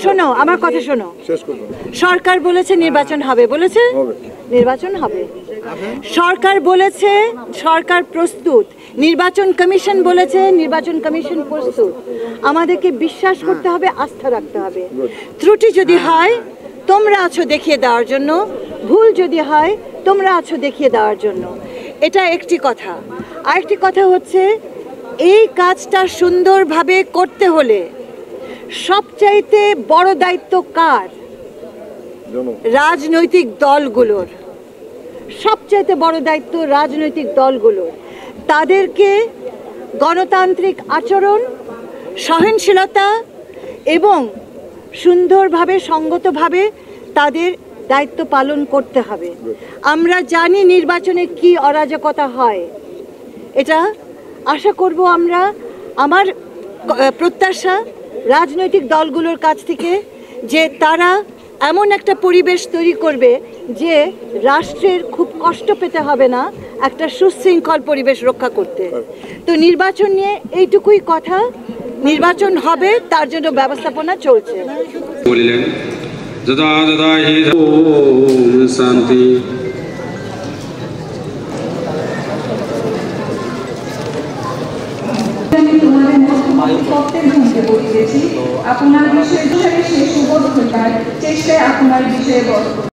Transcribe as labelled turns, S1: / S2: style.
S1: শোনো, আমার কথা শোনো। সরকার বলেছে নির্বাচন হবে, বলেছে নির্বাচন হবে। সরকার বলেছে সরকার প্রস্তুত, নির্বাচন কমিশন বলেছে নির্বাচন কমিশন প্রস্তুত। আমাদেরকে বিশ্বাস করতে হবে, আস্থা রাখতে হবে। ত্রুটি যদি হয় তোমরা আছো দেখিয়ে দেওয়ার জন্য, ভুল যদি হয় তোমরা আছো দেখিয়ে দেওয়ার জন্য। এটা একটি কথা। আরেকটি কথা হচ্ছে, এই কাজটা সুন্দরভাবে করতে হলে সবচাইতে বড় দায়িত্ব কার? রাজনৈতিক দলগুলোর। সবচাইতে বড় দায়িত্ব রাজনৈতিক দলগুলোর। তাদেরকে গণতান্ত্রিক আচরণ, সহনশীলতা এবং সুন্দরভাবে সঙ্গতভাবে তাদের দায়িত্ব পালন করতে হবে। আমরা জানি নির্বাচনে কি অরাজকতা হয়। এটা আশা করব আমরা, আমার প্রত্যাশা রাজনৈতিক দলগুলোর কাছ থেকে, যে তারা এমন একটা পরিবেশ তৈরি করবে যে রাষ্ট্রের খুব কষ্ট পেতে হবে না একটা সুশৃঙ্খল পরিবেশ রক্ষা করতে। তো নির্বাচন নিয়ে এইটুকুই কথা। নির্বাচন হবে, তার জন্য ব্যবস্থাপনা চলছে। শান্তি। আপনার বিষয়ে সুবোধ চেষ্টায় আপনার বিষয়ে